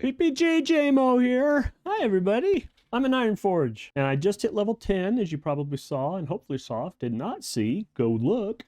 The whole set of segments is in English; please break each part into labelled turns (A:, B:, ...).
A: PPG JMO here. Hi everybody. I'm an Iron Forge and I just hit level 10, as you probably saw and hopefully saw. If did not see, go look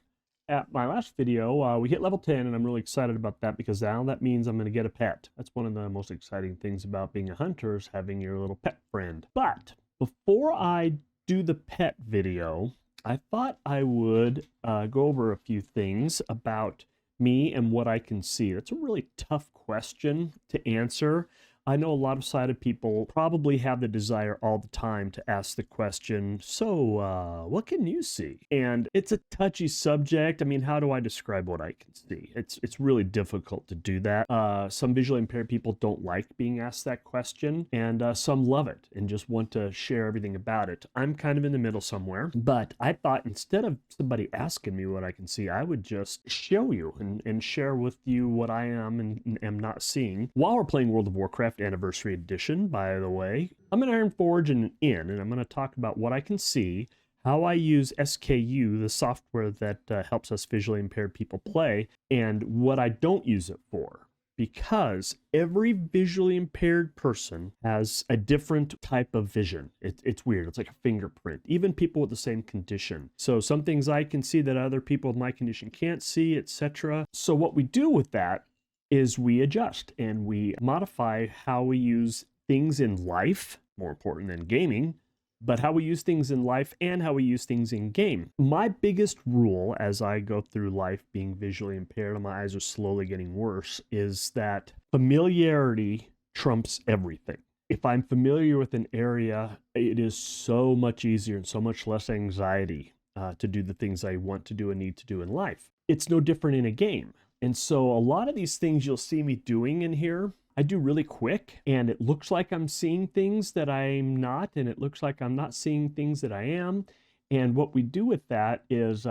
A: at my last video. We hit level 10 and I'm really excited about that because now that means I'm going to get a pet. That's one of the most exciting things about being a hunter, is having your little pet friend. But before I do the pet video, I thought I would go over a few things about me and what I can see. That's a really tough question to answer. I know a lot of sighted people probably have the desire all the time to ask the question, so what can you see? And it's a touchy subject. I mean, how do I describe what I can see? It's really difficult to do that. Some visually impaired people don't like being asked that question, and some love it and just want to share everything about it. I'm kind of in the middle somewhere, but I thought instead of somebody asking me what I can see, I would just show you and share with you what I am and am not seeing while we're playing World of Warcraft Anniversary Edition, by the way. I'm an Iron Forge and an Inn, and I'm going to talk about what I can see, how I use SKU, the software that helps us visually impaired people play, and what I don't use it for. Because every visually impaired person has a different type of vision. It's weird. It's like a fingerprint. Even people with the same condition. So some things I can see that other people with my condition can't see, etc. So what we do with that is we adjust and we modify how we use things in life, more important than gaming, but how we use things in life and how we use things in game. My biggest rule as I go through life being visually impaired, and my eyes are slowly getting worse, is that familiarity trumps everything. If I'm familiar with an area, it is so much easier and so much less anxiety to do the things I want to do and need to do in life. It's no different in a game. And so a lot of these things you'll see me doing in here, I do really quick, and it looks like I'm seeing things that I'm not, and it looks like I'm not seeing things that I am. And what we do with that is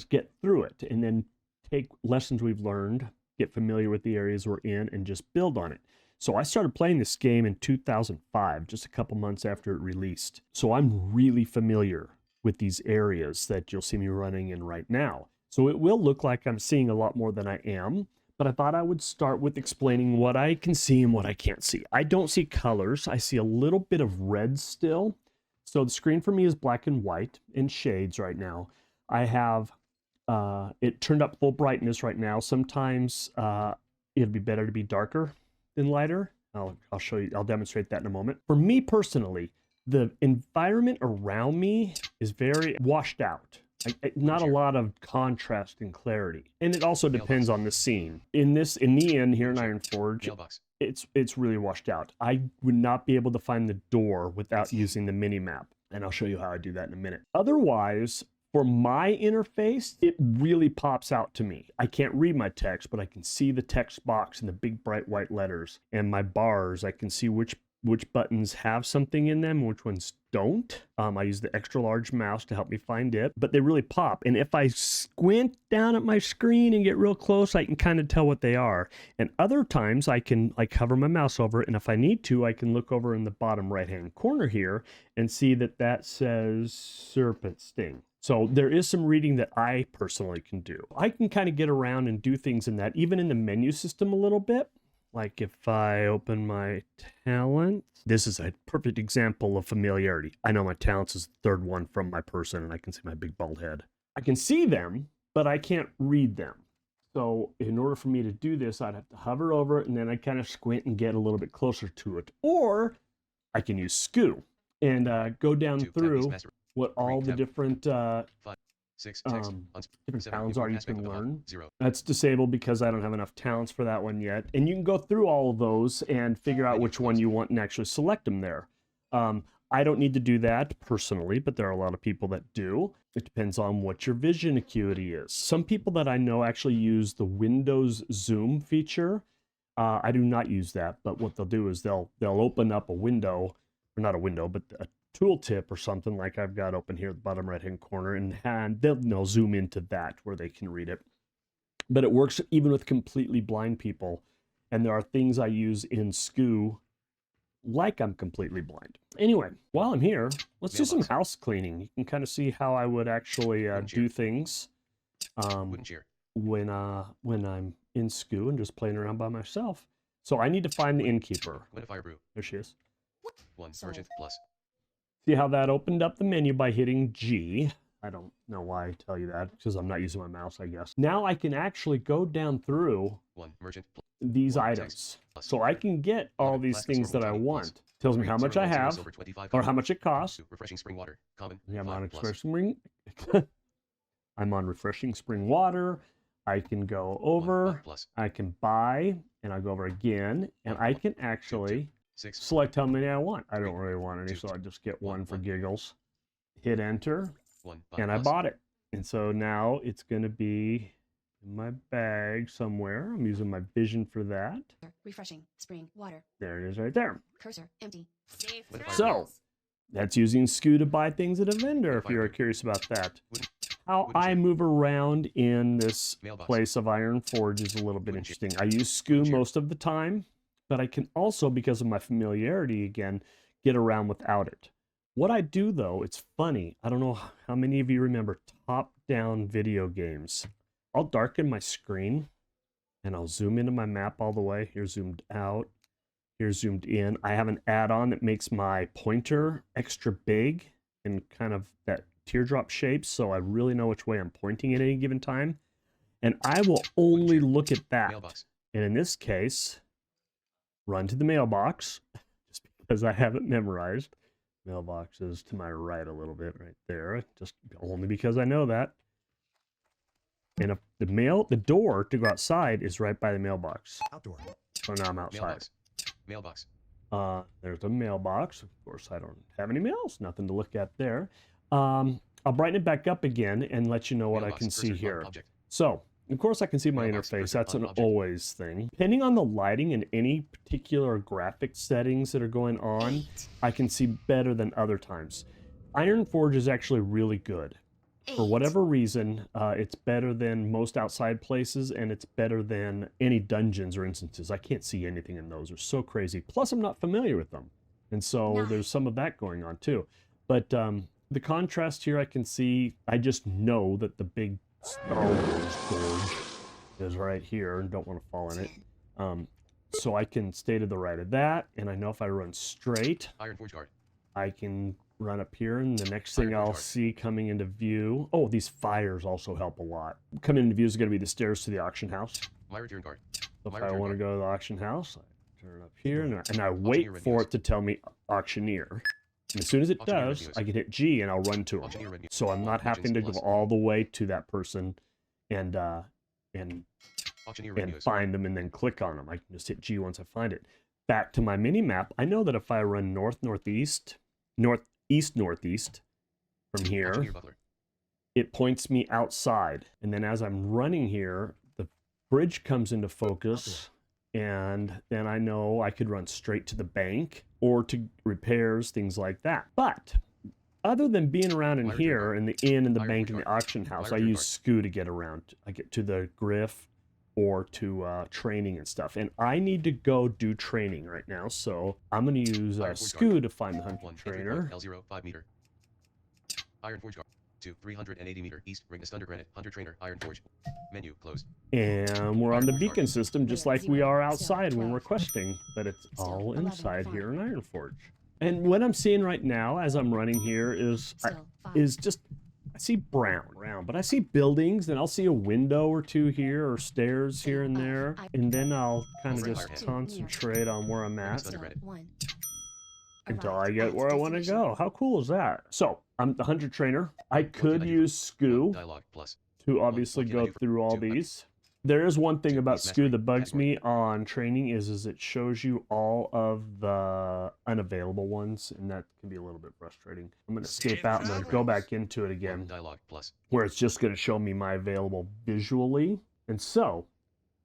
A: get through it and then take lessons we've learned, get familiar with the areas we're in, and just build on it. So I started playing this game in 2005, just a couple months after it released. So I'm really familiar with these areas that you'll see me running in right now. So it will look like I'm seeing a lot more than I am, but I thought I would start with explaining what I can see and what I can't see. I don't see colors. I see a little bit of red still. So the screen for me is black and white in shades right now. I have it turned up full brightness right now. Sometimes it'd be better to be darker than lighter. I'll show you, I'll demonstrate that in a moment. For me personally, the environment around me is very washed out. Not a lot of contrast and clarity, and it also depends on the scene. In the end here in Iron Forge, it's really washed out. I would not be able to find the door without using the mini map, and I'll show you how I do that in a minute. Otherwise, for my interface, it really pops out to me. I can't read my text, but I can see the text box and the big bright white letters, and my bars. I can see which buttons have something in them and which ones don't. I use the extra large mouse to help me find it, but they really pop. And if I squint down at my screen and get real close, I can kind of tell what they are. And other times I can like hover my mouse over it, and if I need to, I can look over in the bottom right-hand corner here and see that says Serpent Sting. So there is some reading that I personally can do. I can kind of get around and do things in that, even in the menu system a little bit. Like if I open my talents, this is a perfect example of familiarity. I know my talents is the third one from my person, and I can see my big bald head. I can see them, but I can't read them. So in order for me to do this, I'd have to hover over it, and then I kind of squint and get a little bit closer to it. Or I can use SKU and go down through what all the different different talents are you can learn. That's disabled because I don't have enough talents for that one yet. And you can go through all of those and figure out which one you want and actually select them there. I don't need to do that personally, but there are a lot of people that do. It depends on what your vision acuity is. Some people that I know actually use the Windows zoom feature. I do not use that, but what they'll do is they'll open up a window, or not a window, but a tooltip or something like I've got open here at the bottom right hand corner, and they'll zoom into that where they can read it. But it works even with completely blind people, and there are things I use in SKU like I'm completely blind. Anyway, while I'm here, let's do some house cleaning. You can kind of see how I would actually do things when I'm in SKU and just playing around by myself. So I need to find the innkeeper. There she is. See how that opened up the menu by hitting G. I don't know why I tell you that, because I'm not using my mouse, I guess. Now I can actually go down through these items. So I can get all these things that I want. Tells me how much I have, or how much it costs.
B: Refreshing spring water. Common.
A: Yeah, I'm on refreshing I'm on refreshing spring water. I can go over, I can buy, and I'll go over again, and I can actually select how many I want. I don't really want any, so I just get one for giggles. Hit enter, and I bought it. And so now it's going to be in my bag somewhere. I'm using my vision for that.
C: Refreshing spring water.
A: There it is right there.
C: Cursor empty.
A: So that's using SKU to buy things at a vendor, if you're curious about that. How I move around in this place of Iron Forge is a little bit interesting. I use SKU most of the time, but I can also, because of my familiarity again, get around without it. What I do though, it's funny. I don't know how many of you remember top-down video games. I'll darken my screen and I'll zoom into my map all the way. Here's zoomed out. Here's zoomed in. I have an add-on that makes my pointer extra big and kind of that teardrop shape, so I really know which way I'm pointing at any given time. And I will only look at that. And in this case, run to the mailbox, just because I have it memorized. Mailbox is to my right a little bit right there, just only because I know that. And if the door to go outside is right by the mailbox.
B: Outdoor.
A: So now I'm outside.
B: Mailbox.
A: There's a mailbox. Of course, I don't have any mails. Nothing to look at there. I'll brighten it back up again and let you know what I can see here. So, of course, I can see my interface. That's an always thing. Depending on the lighting and any particular graphic settings that are going on, I can see better than other times. Iron Forge is actually really good. For whatever reason, it's better than most outside places, and it's better than any dungeons or instances. I can't see anything in those. They're so crazy. Plus, I'm not familiar with them. And so there's some of that going on too. But the contrast here I can see, I just know that the big Star Wars gorge is right here and don't want to fall in it. So I can stay to the right of that, and I know if I run straight,
B: Iron Forge guard.
A: I can run up here, and the next thing I'll see coming into view, oh, these fires also help a lot. Coming into view is going to be the stairs to the auction house.
B: My return guard.
A: So if I want to go to the auction house, I turn up here, and I wait for it to tell me auctioneer. And as soon as it does, I can hit G and I'll run to him. So I'm not having to go all the way to that person and find them and then click on them. I can just hit G once I find it. Back to my mini map, I know that if I run northeast from here, it points me outside. And then as I'm running here, the bridge comes into focus. And then I know I could run straight to the bank or to repairs, things like that. But other than being around in here, in the inn and the bank and the auction house, I use SKU to get around. I get to the Griff or to training and stuff. And I need to go do training right now. So I'm going to use SKU to find the hunter trainer.
B: L0, 5 meter. Iron Forge guard. 2, 380 meter east, ring the granite, hunter trainer, Iron Forge. Menu closed.
A: And we're on the beacon system just like we are outside when we're questing, but it's all inside here in Iron Forge. And what I'm seeing right now as I'm running here is just, I see brown, but I see buildings, and I'll see a window or two here or stairs here and there, and then I'll kind of just concentrate on where I'm at until I get where I want to go. How cool is that? So I'm the hunter trainer. I could use SKU to obviously go through all these. There is one thing about SKU that bugs me on training is it shows you all of the unavailable ones, and that can be a little bit frustrating. I'm going to escape out and then go back into it again, where it's just going to show me my available visually. And so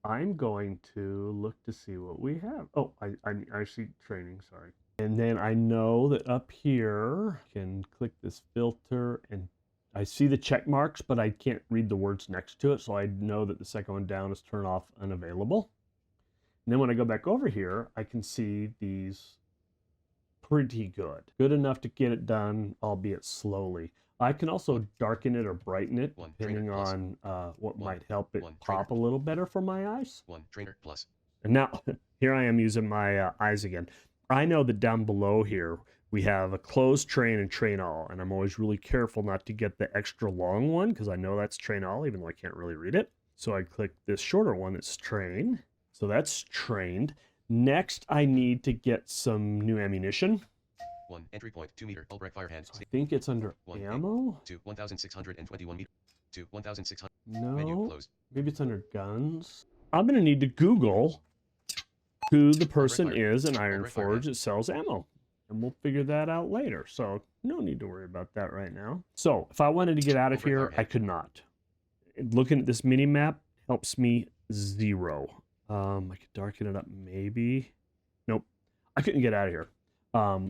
A: I'm going to look to see what we have. Oh, I see training, sorry. And then I know that up here, I can click this filter, and I see the check marks, but I can't read the words next to it, so I know that the second one down is turn off unavailable. And then when I go back over here, I can see these pretty good. Good enough to get it done, albeit slowly. I can also darken it or brighten it, depending on what might help it pop a little better for my eyes.
B: Trainer plus.
A: And now, here I am using my eyes again. I know that down below here, we have a closed train and train all, and I'm always really careful not to get the extra long one because I know that's train all, even though I can't really read it. So I click this shorter one that's train. So that's trained. Next, I need to get some new ammunition.
B: 1 entry point 2 meter Ulbricht fire hand.
A: So I think it's under ammo.
B: 2 1621 meter. 2 1600.
A: No,
B: Menu closed.
A: maybe it's under guns. I'm gonna need to Google who the person is in Ironforge that sells ammo. And we'll figure that out later. So no need to worry about that right now. So if I wanted to get out of here, I could not. Looking at this mini map helps me zero. I could darken it up maybe. Nope. I couldn't get out of here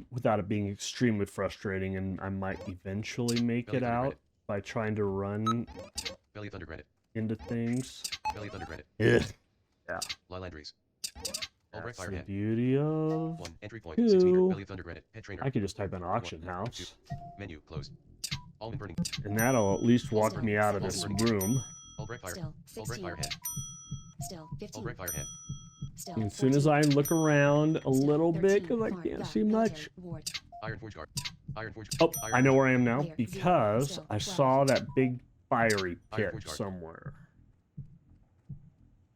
A: without it being extremely frustrating, and I might eventually make it out by trying to run
B: Belly Thunder Granite.
A: into things.
B: Belly Thunder Granite.
A: Ugh. Yeah.
B: Lilandries.
A: That's the beauty of
B: 1 entry point 6 meter
A: two.
B: Belly Thunder Granite. Pet trainer.
A: I could just type in auction house,
B: Menu closed. Almond burning.
A: and that'll at least walk me out of this room.
B: Ulbricht fire.
C: Still
B: Ulbricht
C: 16.
B: fire hand.
C: Still 15.
B: Ulbricht fire hand.
C: Still
A: As soon as
C: 14.
A: I look around a
C: Still
A: little bit,
C: 13.
A: because I
C: Farm,
A: can't
C: guard,
A: see
C: military,
A: much.
C: ward.
B: Iron Forge guard. Iron Forge.
A: Oh,
B: Iron
A: I know
B: Forge.
A: where I am now
C: Clear.
A: because
C: Still
A: I
C: 12.
A: saw that big fiery
B: Iron
A: pit
B: Forge guard.
A: somewhere.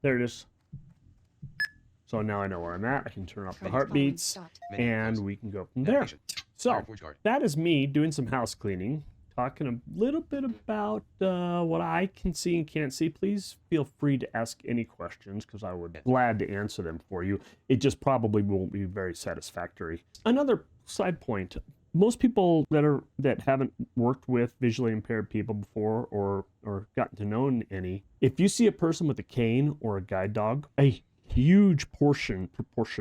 A: There it is. So now I know where I'm at. I can turn off the
C: Current
A: heartbeats,
C: following stopped.
B: Menu
A: and
B: closed.
A: we can go from there.
B: Navigation.
A: So
B: Iron Forge guard.
A: that is me doing some house cleaning, talking a little bit about what I can see and can't see. Please feel free to ask any questions because I would be glad to answer them for you. It just probably won't be very satisfactory. Another side point. Most people that haven't worked with visually impaired people before or gotten to know any, if you see a person with a cane or a guide dog, a huge proportion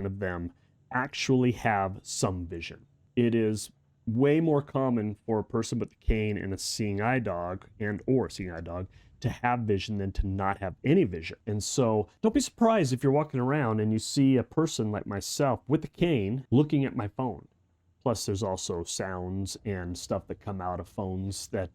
A: of them actually have some vision. It is way more common for a person with a cane and a seeing eye dog to have vision than to not have any vision. And so don't be surprised if you're walking around and you see a person like myself with a cane looking at my phone. Plus there's also sounds and stuff that come out of phones that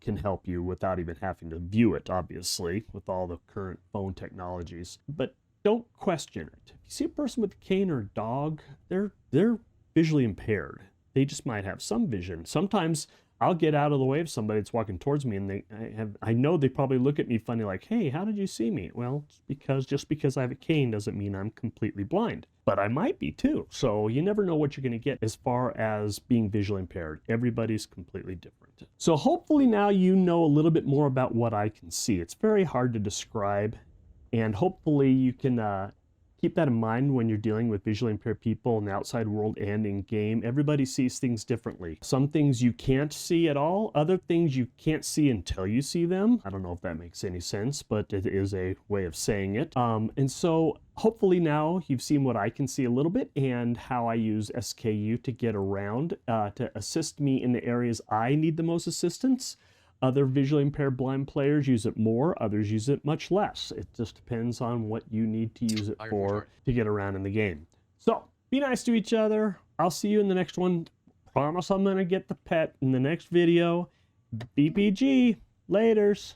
A: can help you without even having to view it, obviously, with all the current phone technologies. But don't question it. If you see a person with a cane or a dog, they're visually impaired. They just might have some vision. Sometimes I'll get out of the way of somebody that's walking towards me, and I know they probably look at me funny like, hey, how did you see me? Well, just because I have a cane doesn't mean I'm completely blind. But I might be too. So you never know what you're going to get as far as being visually impaired. Everybody's completely different. So hopefully now you know a little bit more about what I can see. It's very hard to describe, and hopefully you can keep that in mind when you're dealing with visually impaired people in the outside world and in game. Everybody sees things differently. Some things you can't see at all, other things you can't see until you see them. I don't know if that makes any sense, but it is a way of saying it. And so hopefully now you've seen what I can see a little bit and how I use SKU to get around to assist me in the areas I need the most assistance. Other visually impaired blind players use it more, others use it much less. It just depends on what you need to use it for to get around in the game. So, be nice to each other. I'll see you in the next one. Promise I'm going to get the pet in the next video. BPG. Laters.